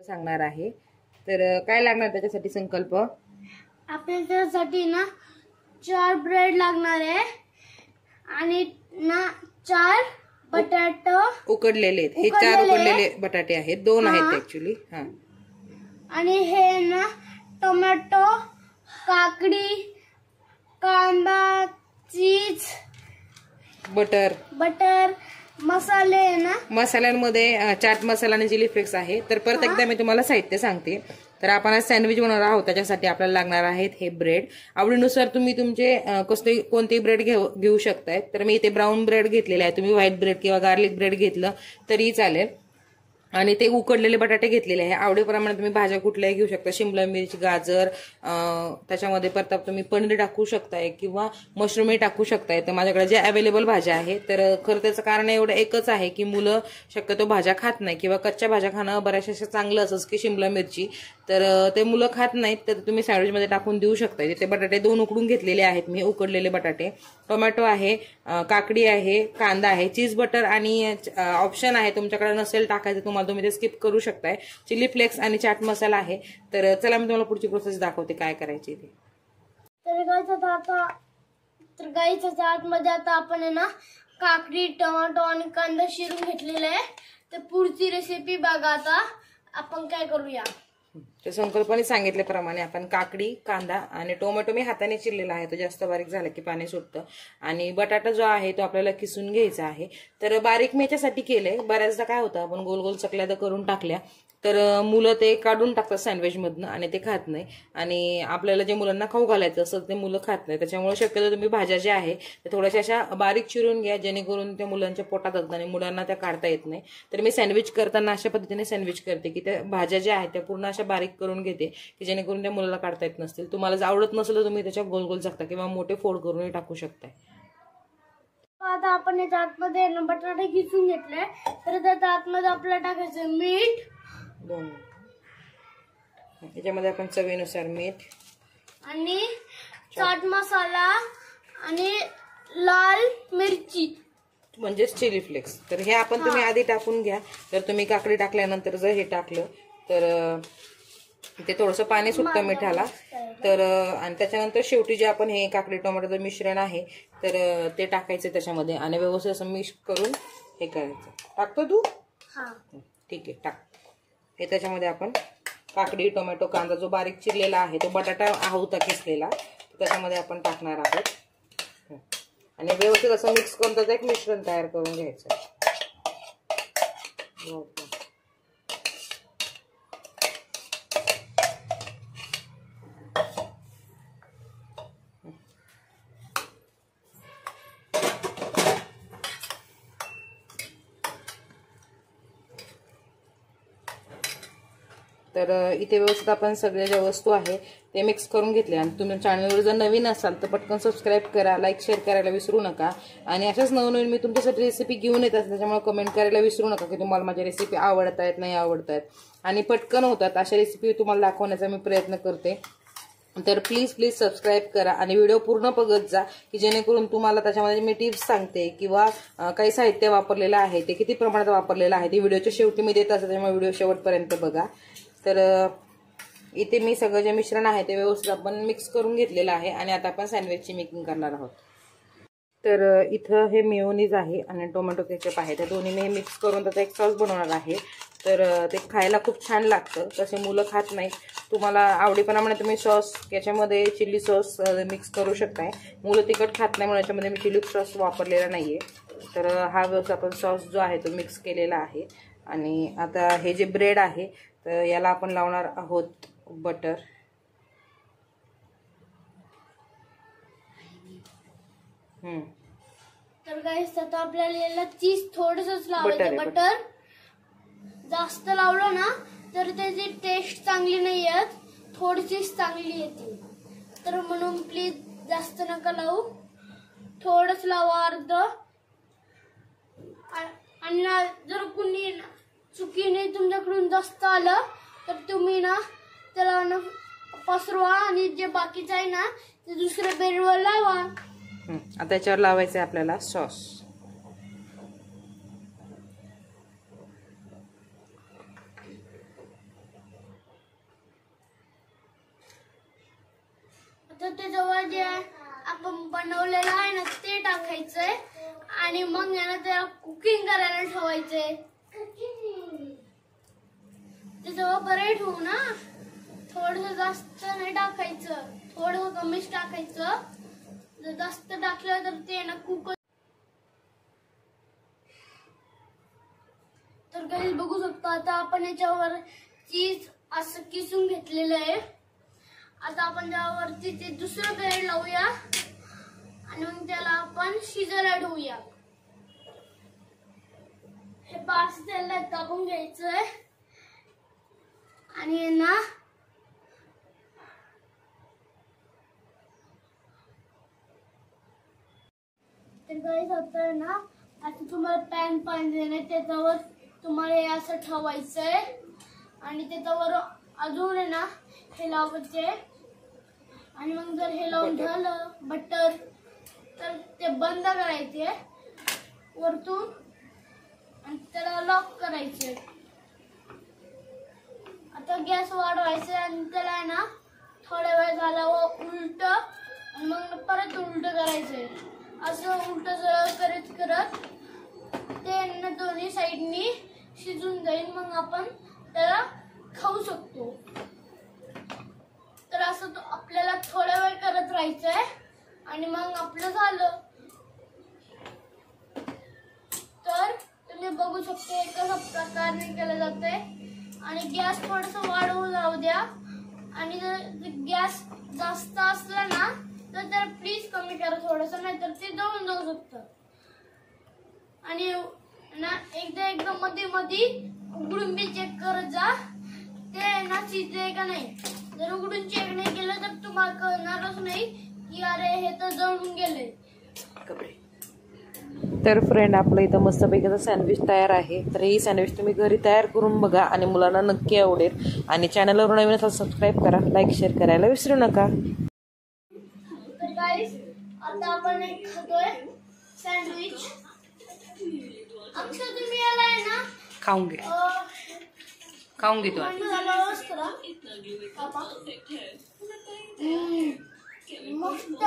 सांगणार आहे। तर काय लागणार त्याच्यासाठी संकल्प? आपल्याला त्यासाठी ना 4 ब्रेड लागणार आहे आणि ना 4 बटाटे उकडलेले आहेत। हे 4 उकडलेले बटाटे आहेत, 2 आहेत ऍक्च्युली। हा, आणि हे ना टोमॅटो, काकडी, कांदा, चीज, बटर, मसाले ना, मसाल्यांमध्ये चाट मसाला आणि चिली फ्लेक्स आहे। तर परत एकदा मी तुम्हाला साहित्य सांगते। तर आपण आज सँडविच बनवणार आहोत, त्याच्यासाठी आपल्याला लागणार आहेत हे ब्रेड। आवडीनुसार तुम्ही तुमचे कोणतेही ब्रेड घेऊ शकताय। तर मी इथे ब्राऊन ब्रेड घेतलेले आहे, तुम्ही व्हाईट ब्रेड किंवा गार्लिक ब्रेड घेतलं तरी चालेल। आणि ते उकडलेले बटाटे घेतलेले आहे। आवडीप्रमाणे तुम्ही भाज्या कुठल्याही घेऊ शकता, शिमला मिरची, गाजर, त्याच्यामध्ये परत तुम्ही पनीर टाकू शकताय किंवा मशरूमही टाकू शकताय। तर माझ्याकडे जे अवेलेबल भाज्या आहेत, तर खरं त्याचं कारण एवढं एकच आहे की मुलं शक्यतो भाज्या खात नाही किंवा कच्च्या भाज्या खाणं बऱ्याचशा चांगलं असंच की शिमला मिरची, तर ते मुलं खात नाहीत, तर तुम्ही सँडविचमध्ये टाकून देऊ शकताय। ते बटाटे 2 उकडून घेतलेले आहेत मी, उकडलेले बटाटे, टोमॅटो आहे, काकडी आहे, कांदा आहे, चीज बटर आणि ऑप्शन आहे तुमच्याकडे नसेल टाकायचं तुम्हाला, तुम्ही ते स्किप करू शकताय, चिली फ्लेक्स आणि चाट मसाला आहे। तर चला मी तुम्हाला पुढची प्रोसेस दाखवते काय करायची ते। तर गाईच्या आतमध्ये आता आपण आहे ना काकडी, टोमॅटो आणि कांदा शिरून घेतलेला आहे। तर पुढची रेसिपी बघा। आता आपण काय करूया, तर संकल्पने सांगितल्याप्रमाणे आपण काकडी, कांदा आणि टोमॅटो मी हाताने चिरलेला आहे, तो जास्त बारीक झाला की पाणी सुटतं, आणि बटाटा जो आहे तो आपल्याला किसून घ्यायचा आहे। तर बारीक मी याच्यासाठी केलंय, बऱ्याचदा काय होतं आपण गोल गोल चकल्या करून टाकल्या तर मुलं ते काढून टाकतात सँडविच मधनं आणि ते खात नाही, आणि आपल्याला जे मुलांना खाऊ घालायचं असं ते मुलं खात नाही। त्याच्यामुळे शक्यतो तुम्ही भाज्या ज्या आहे त्या थोड्याशा अशा बारीक चिरून घ्या, जेणेकरून त्या मुलांच्या पोटात जातात आणि मुलांना त्या काढता येत नाही। तर मी सँडविच करताना अशा पद्धतीने सँडविच करते की त्या भाज्या ज्या आहेत त्या पूर्ण अशा बारीक करून घेते की जेणेकरून त्या मुलाला काढता येत नसतील। तुम्हाला जर आवडत नसेल तर तुम्ही त्याच्या गोल गोल टाकता किंवा मोठे फोड करूनही टाकू शकताय। आता आपण याच्या आतमध्ये बटाटे किसून घेतले, तर त्याच्या आतमध्ये आपल्याला टाकायचं मीठ, याच्यामध्ये आपण चवीनुसार मीठ आणि चाट मसाला आणि लाल मिरची म्हणजेच चिली फ्लेक्स। तर हे आपण तुम्ही आधी टाकून घ्या। तर तुम्ही काकडी टाकल्यानंतर जर हे टाकलं तर ते थोडंसं पाणी सुटतं मिठाला, तर आणि त्याच्यानंतर शेवटी जे आपण हे काकडी टोमॅटोचं मिश्रण आहे तर ते टाकायचं त्याच्यामध्ये आणि व्यवस्थित असं मिक्स करून हे करायचं। टाकतो तू? ठीक आहे, टाक। हे त्याच्यामध्ये आपण काकडी, टोमॅटो, कांदा जो बारीक चिरलेला आहे, तो बटाटा होता किसलेला, त्याच्यामध्ये आपण टाकणार आहोत आणि व्यवस्थित असं मिक्स करून त्याचं एक मिश्रण तयार करून घ्यायचं। तर इथे व्यवस्थित आपण सगळ्या ज्या वस्तू आहे ते मिक्स करून घेतले। आणि तुम्ही चॅनलवर जर नवीन असाल तर पटकन सबस्क्राईब करा, लाईक शेअर करायला विसरू नका, आणि अशाच नवनवीन मी तुमच्यासाठी रेसिपी घेऊन येत असते, त्याच्यामुळे कमेंट करायला विसरू नका की तुम्हाला माझ्या रेसिपी आवडतायत नाही आवडतायत, आणि पटकन होतात अशा रेसिपी तुम्हाला दाखवण्याचा मी प्रयत्न करते। तर प्लीज सबस्क्राईब करा आणि व्हिडिओ पूर्ण बघत जा की जेणेकरून तुम्हाला त्याच्यामध्ये मी टिप्स सांगते किंवा काही साहित्य वापरलेलं आहे ते किती प्रमाणात वापरलेलं आहे ते व्हिडिओच्या शेवटी मी देत असते, त्याच्यामुळे व्हिडिओ शेवटपर्यंत बघा। तर इथे मी सगळं जे मिश्रण आहे ते व्यवस्थित आपण मिक्स करून घेतलेलं आहे आणि आता आपण सँडविचची मेकिंग करणार आहोत। तर इथं हे मेयोनीज आहे आणि टोमॅटो केचप आहे, त्या दोन्ही मी मिक्स करून त्याचा एक सॉस बनवणार आहे। तर ते खायला खूप छान लागतं, तसे मुलं खात नाही, तुम्हाला आवडीप्रमाणे तुम्ही सॉस याच्यामध्ये चिली सॉस मिक्स करू शकताय। मुलं तिखट खात नाही म्हणून याच्यामध्ये मी चिली सॉस वापरलेला नाहीये। तर हा व्यवस्थित आपण सॉस जो आहे तो मिक्स केलेला आहे, आणि आता हे जे ब्रेड आहे तर याला आपण लावणार आहोत बटर। तर गाईस आता आपल्याला याला चीज थोडंसंच लावायचं, बटर जास्त लावलं ना तर त्याची टेस्ट चांगली नाही येत, थोडीशीच चांगली येते। तर म्हणून प्लीज जास्त नका लावू, थोडंच लावा, अर्ध। आणि जर कुणी चुकीने तुमच्याकडून जास्त आलं तर तुम्ही ना त्याला ना पसरवा आणि जे बाकीचं आहे ना ते दुसऱ्या ब्रेडवर लावा। आता याच्यावर लावायचं आहे आपल्याला सॉस। त्याच्यामध्ये आपण बनवलेलं आहे ना ते टाकायचंय आणि मग याला त्याला कुकिंग करायला ठेवायचंय. ते सगळं बरं ठेवू ना. थोडस जास्त नाही टाकायचं, थोडं कमीच टाकायचं. जर जास्त टाकलं तर ते ना कुक. तर काही बघू शकतो आता आपण याच्यावर चीज असं किसून घेतलेलं आहे. आता आपण त्यावरती ते दुसरं ब्रेड लावूया आणि मग त्याला आपण शिजायला ठेवूया. हे पाच त्याला टाकून घ्यायचंय आणि ना तर काही होतंय ना. आता तुम्हाला पॅन पाहिजे ना त्याच्यावर तुम्हाला हे असं ठेवायचंय आणि त्याच्यावर अजून आहे ना हे लावायचे आणि मग जर हे लावून झालं बटर तर ते बंद करायचे वरतून आणि त्याला लॉक करायचे. आता गॅस वाढवायचे आणि त्याला ना थोड्या वेळ झाल्यावर उलट आणि मग परत उलट करायचंय. असं उलट करत करत ते दोन्ही साईडनी शिजून जाईल. मग आपण त्याला खाऊ शकतो. तर असं आपल्याला थोडा वेळ करत राहायचंय आणि मग आपलं झालं. तर तुम्ही बघू शकता एकाच प्रकारे केलं जातंय आणि गॅस थोडस वाढवून राहू द्या. आणि जर गॅस जास्त असला ना तर त्याला प्लीज कमी करा थोडस, नाहीतर ते जळून जाऊ शकतं. आणि ना एकदा मध्ये मध्ये उघडून बी चेक करत जा ते ना शिजले का नाही. जर उघडून चेक नाही केलं तर तुम्हाला कळणारच नाही की अरे हे तर जळून गेले. तर फ्रेंड आपलं इथं मस्तपैकी सँडविच तयार आहे. तर ही सँडविच तुम्ही घरी तयार करून बघा आणि मुलांना नक्की आवडेल. आणि चॅनलवर नवीन असाल सबस्क्राईब करा, लाईक शेअर करायला विसरू नका. तर गाईस आता आपण एक खातोय सँडविच. अक्षर तुम्ही याला आहे ना खाऊन घे, खाऊन घे तू. मस्त